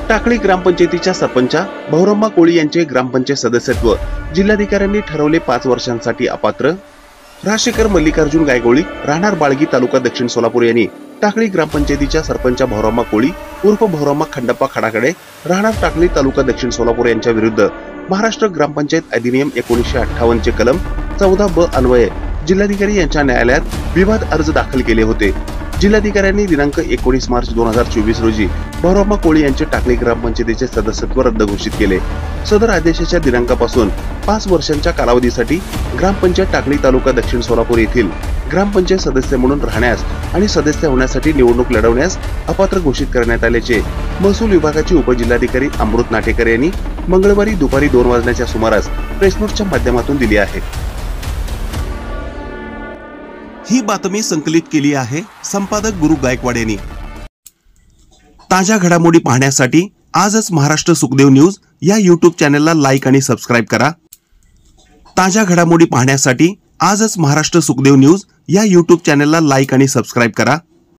टाकळी ग्रामपंचायतीच्या सरपंचा बहुरम्मा कोळी यांचे ग्रामपंचायत सदस्यत्व जिल्हाधिकाऱ्यांनी ठरवले 5 वर्षांसाठी अपात्र। राजशेखर मल्लिकार्जुन गायगोळी राहणार बाळगी तालुका दक्षिण सोलापूर यांनी टाकळी ग्रामपंचायतीच्या सरपंच बहुरम्मा कोळी उर्फ बहुरम्मा खंडप्पा खडाकडे राहणार टाकळी तालुका दक्षिण सोलापूर यांच्या विरुद्ध महाराष्ट्र ग्रामपंचायत अधिनियम 1958 चे कलम 14 ब अन्वये जिल्हाधिकारी यांच्या न्यायालयात विवाद अर्ज दाखल केले होते। जिल्हाधिकाऱ्यांनी दिनांक 19 मार्च 2024 रोजी बहुरम्मा कोळी यांचे टाकळी ग्रामपंचायतीचे सदस्यत्व रद्द घोषित केले। सदर आदेशाच्या दिनांकापासून 5 वर्षांच्या कालावधीसाठी ग्रामपंचायत टाकळी तालुका दक्षिण सोलापूर येथील ग्रामपंचायत सदस्य म्हणून राहण्यास आणि सदस्य होण्यासाठी निवडणूक लढवण्यास अपात्र घोषित करण्यात आल्याचे महसूल विभागाचे उपजिल्हाधिकारी अमृत नाटेकर यांनी मंगळवारी दुपारी 2 वाजण्याच्या सुमारास प्रेसनोटच्या माध्यमातून दिली आहे। ही बातमी संकलित केली आहे संपादक गुरु गायकवाड यांनी। ताज्या घडामोडी पाहण्यासाठी आजच महाराष्ट्र सुखदेव न्यूज या YouTube चॅनलला लाईक आणि सबस्क्राइब करा। ताज्या घडामोडी पाहण्यासाठी आजच महाराष्ट्र सुखदेव न्यूज या YouTube चॅनलला लाईक आणि सबस्क्राइब करा।